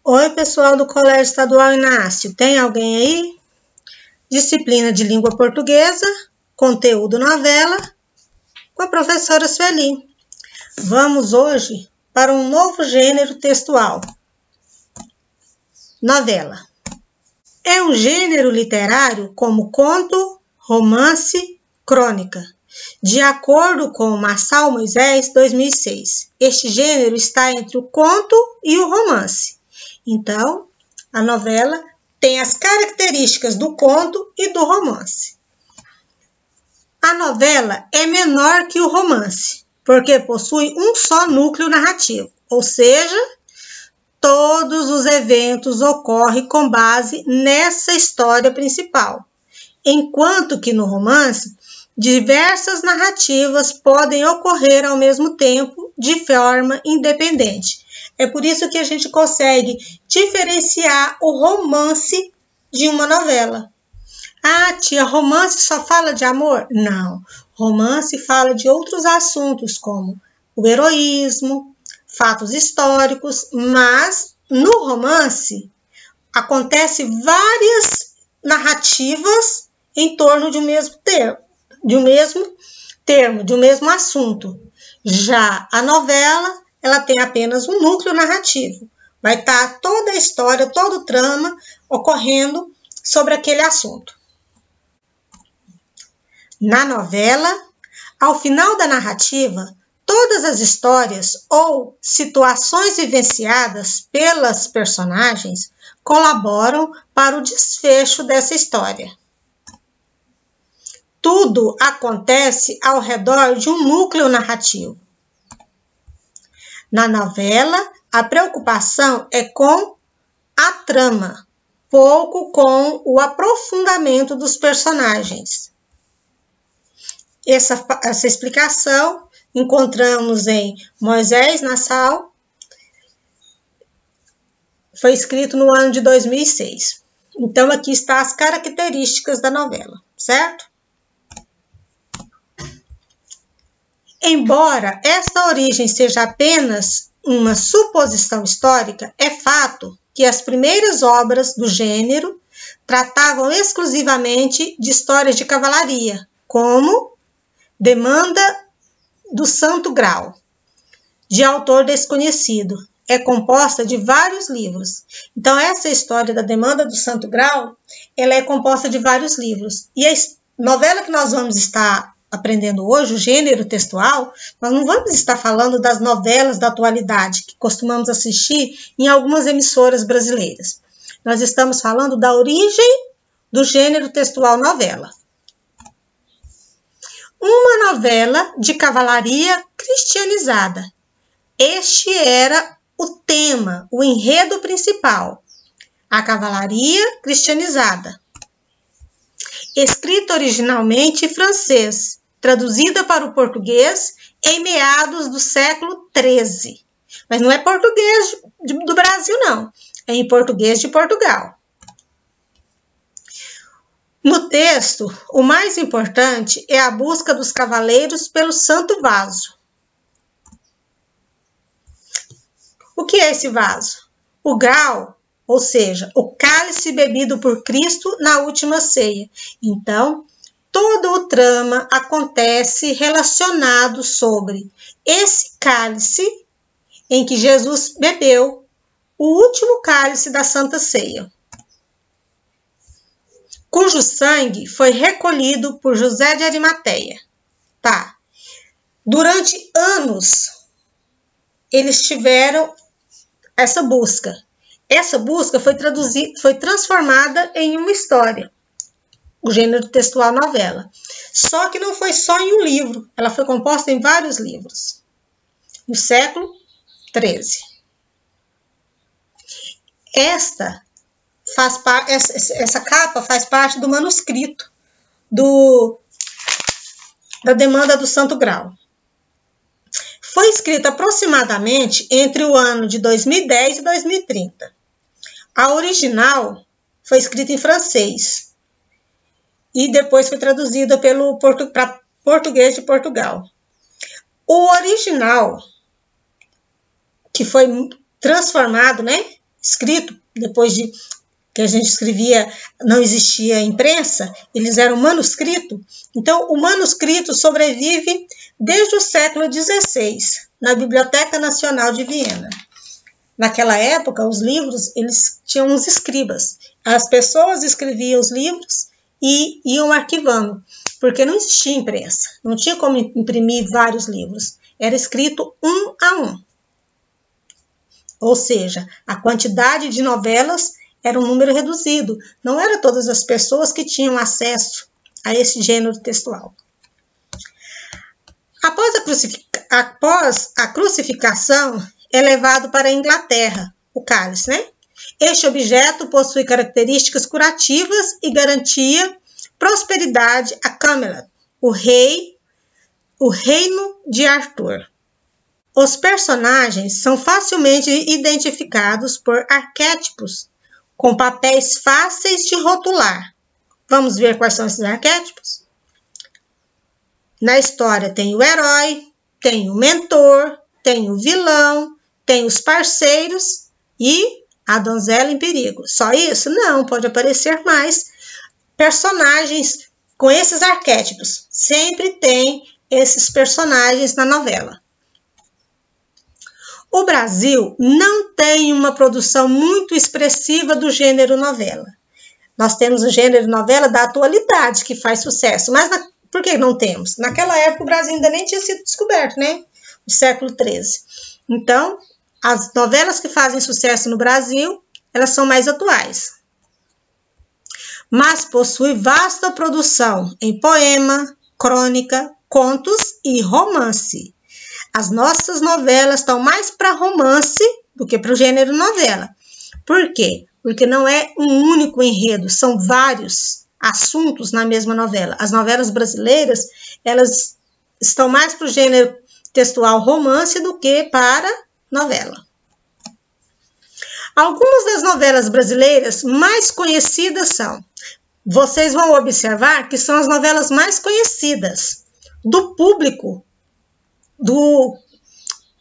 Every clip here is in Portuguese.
Oi, pessoal do Colégio Estadual Inácio, tem alguém aí? Disciplina de Língua Portuguesa, conteúdo novela, com a professora Sueli. Vamos hoje para um novo gênero textual, novela. É um gênero literário como conto, romance, crônica, de acordo com o Marçal Moisés, 2006. Este gênero está entre o conto e o romance. Então, a novela tem as características do conto e do romance. A novela é menor que o romance, porque possui um só núcleo narrativo, ou seja, todos os eventos ocorrem com base nessa história principal, enquanto que no romance, diversas narrativas podem ocorrer ao mesmo tempo de forma independente. É por isso que a gente consegue diferenciar o romance de uma novela. Ah, tia, romance só fala de amor? Não. Romance fala de outros assuntos, como o heroísmo, fatos históricos, mas no romance acontece várias narrativas em torno de um mesmo assunto. Já a novela, ela tem apenas um núcleo narrativo. Vai estar toda a história, todo o trama ocorrendo sobre aquele assunto. Na novela, ao final da narrativa, todas as histórias ou situações vivenciadas pelas personagens colaboram para o desfecho dessa história. Tudo acontece ao redor de um núcleo narrativo. Na novela, a preocupação é com a trama, pouco com o aprofundamento dos personagens. Essa explicação encontramos em Moisés Nassau, foi escrito no ano de 2006. Então, aqui está as características da novela, certo? Embora esta origem seja apenas uma suposição histórica, é fato que as primeiras obras do gênero tratavam exclusivamente de histórias de cavalaria, como Demanda do Santo Grau, de autor desconhecido. É composta de vários livros. Então, essa história da Demanda do Santo Grau, ela é composta de vários livros. E a novela que nós vamos estar aprendendo hoje, o gênero textual, nós não vamos estar falando das novelas da atualidade, que costumamos assistir em algumas emissoras brasileiras. Nós estamos falando da origem do gênero textual novela. Uma novela de cavalaria cristianizada. Este era o tema, o enredo principal. A cavalaria cristianizada. Escrita originalmente em francês, traduzida para o português em meados do século XIII. Mas não é português do Brasil, não. É em português de Portugal. No texto, o mais importante é a busca dos cavaleiros pelo Santo Vaso. O que é esse vaso? O grau, ou seja, o cálice bebido por Cristo na última ceia. Então, todo o trama acontece relacionado sobre esse cálice em que Jesus bebeu, o último cálice da Santa Ceia, cujo sangue foi recolhido por José de Arimateia. Tá. Durante anos, eles tiveram essa busca. Essa busca foi transformada em uma história, o gênero textual novela. Só que não foi só em um livro, ela foi composta em vários livros, no século XIII. Essa capa faz parte do manuscrito da Demanda do Santo Grau. Foi escrita aproximadamente entre o ano de 2010 e 2030. A original foi escrita em francês e depois foi traduzida para português de Portugal. O original, que foi transformado, escrito, depois de que a gente escrevia, não existia imprensa, eles eram manuscrito. Então, o manuscrito sobrevive desde o século XVI, na Biblioteca Nacional de Viena. Naquela época, os livros, eles tinham uns escribas. As pessoas escreviam os livros e iam arquivando, porque não existia imprensa, não tinha como imprimir vários livros. Era escrito um a um. Ou seja, a quantidade de novelas era um número reduzido. Não eram todas as pessoas que tinham acesso a esse gênero textual. Após a crucificação, é levado para a Inglaterra, o cálice, né? Este objeto possui características curativas e garantia prosperidade a Camelot, o reino de Arthur. Os personagens são facilmente identificados por arquétipos com papéis fáceis de rotular. Vamos ver quais são esses arquétipos? Na história tem o herói, tem o mentor, tem o vilão, tem os parceiros e a donzela em perigo. Só isso? Não, pode aparecer mais personagens com esses arquétipos. Sempre tem esses personagens na novela. O Brasil não tem uma produção muito expressiva do gênero novela. Nós temos o gênero novela da atualidade, que faz sucesso. Mas por que não temos? Naquela época o Brasil ainda nem tinha sido descoberto, né? No século XIII. Então, as novelas que fazem sucesso no Brasil, elas são mais atuais. Mas possui vasta produção em poema, crônica, contos e romance. As nossas novelas estão mais para romance do que para o gênero novela. Por quê? Porque não é um único enredo, são vários assuntos na mesma novela. As novelas brasileiras, elas estão mais para o gênero textual romance do que para novela. Algumas das novelas brasileiras mais conhecidas são, vocês vão observar que são as novelas mais conhecidas do público,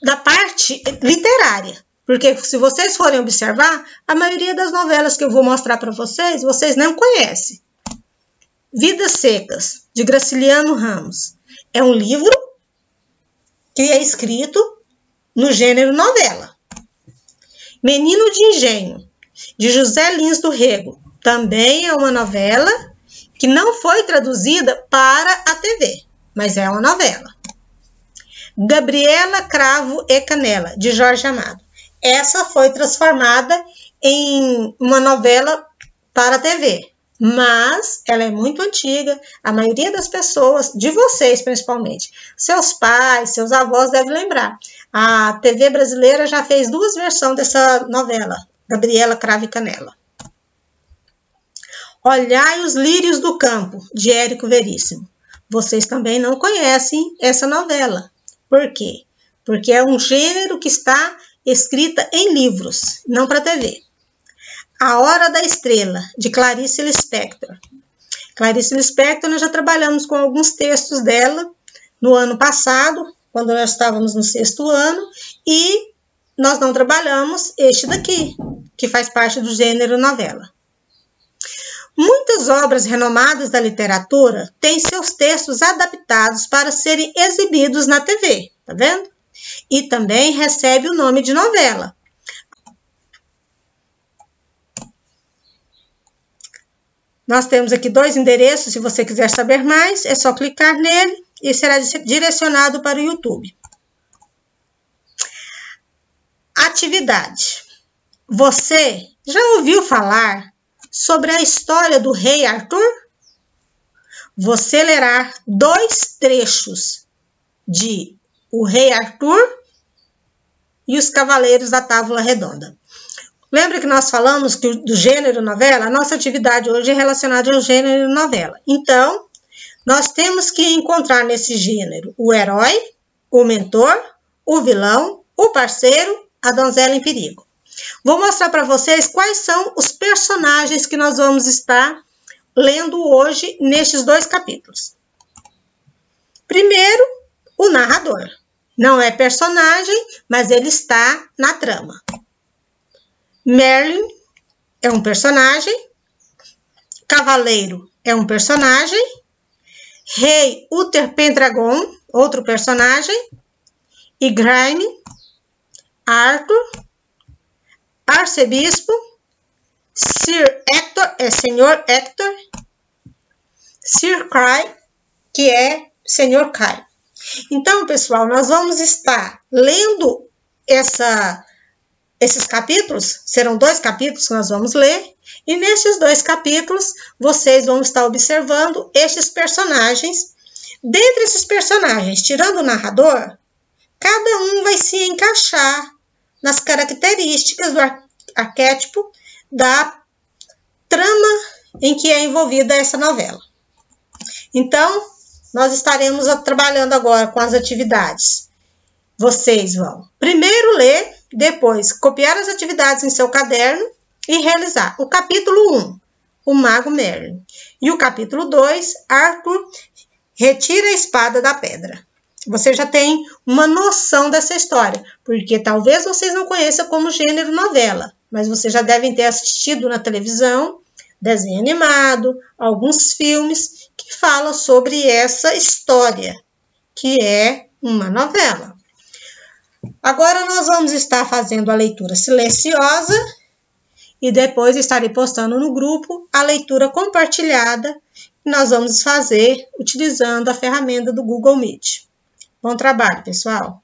da parte literária. Porque se vocês forem observar, a maioria das novelas que eu vou mostrar para vocês, vocês não conhecem. Vidas Secas, de Graciliano Ramos. É um livro que é escrito no gênero novela. Menino de Engenho, de José Lins do Rego. Também é uma novela que não foi traduzida para a TV, mas é uma novela. Gabriela, Cravo e Canela, de Jorge Amado. Essa foi transformada em uma novela para a TV, mas ela é muito antiga. A maioria das pessoas, de vocês principalmente, seus pais, seus avós devem lembrar. A TV brasileira já fez 2 versões dessa novela, Gabriela, Cravo e Canela. Olhai os Lírios do Campo, de Érico Veríssimo. Vocês também não conhecem essa novela. Por quê? Porque é um gênero que está escrita em livros, não para TV. A Hora da Estrela, de Clarice Lispector. Clarice Lispector, nós já trabalhamos com alguns textos dela no ano passado, quando nós estávamos no 6º ano, e nós não trabalhamos este daqui, que faz parte do gênero novela. Muitas obras renomadas da literatura têm seus textos adaptados para serem exibidos na TV, tá vendo? E também recebe o nome de novela. Nós temos aqui 2 endereços, se você quiser saber mais, é só clicar nele e será direcionado para o YouTube. Atividade. Você já ouviu falar sobre a história do rei Arthur? Você lerá 2 trechos de O Rei Arthur e Os Cavaleiros da Távola Redonda. Lembra que nós falamos do gênero novela? A nossa atividade hoje é relacionada ao gênero novela. Então, nós temos que encontrar nesse gênero o herói, o mentor, o vilão, o parceiro, a donzela em perigo. Vou mostrar para vocês quais são os personagens que nós vamos estar lendo hoje nestes 2 capítulos. Primeiro, o narrador. Não é personagem, mas ele está na trama. Merlin é um personagem. Cavaleiro é um personagem. Rei Uther Pendragon, outro personagem. Igraine, Arthur, Arcebispo, Sir Hector, Senhor Hector, Sir Kay, que é Senhor Kay. Então, pessoal, nós vamos estar lendo esses capítulos, serão 2 capítulos que nós vamos ler, e nesses 2 capítulos vocês vão estar observando estes personagens. Dentre esses personagens, tirando o narrador, cada um vai se encaixar nas características do arquétipo da trama em que é envolvida essa novela. Então, nós estaremos trabalhando agora com as atividades. Vocês vão primeiro ler, depois copiar as atividades em seu caderno e realizar o capítulo 1, o Mago Merlin, e o capítulo 2, Arthur retira a espada da pedra. Você já tem uma noção dessa história, porque talvez vocês não conheçam como gênero novela, mas vocês já devem ter assistido na televisão, desenho animado, alguns filmes que falam sobre essa história, que é uma novela. Agora nós vamos estar fazendo a leitura silenciosa e depois estarei postando no grupo a leitura compartilhada que nós vamos fazer utilizando a ferramenta do Google Meet. Bom trabalho, pessoal!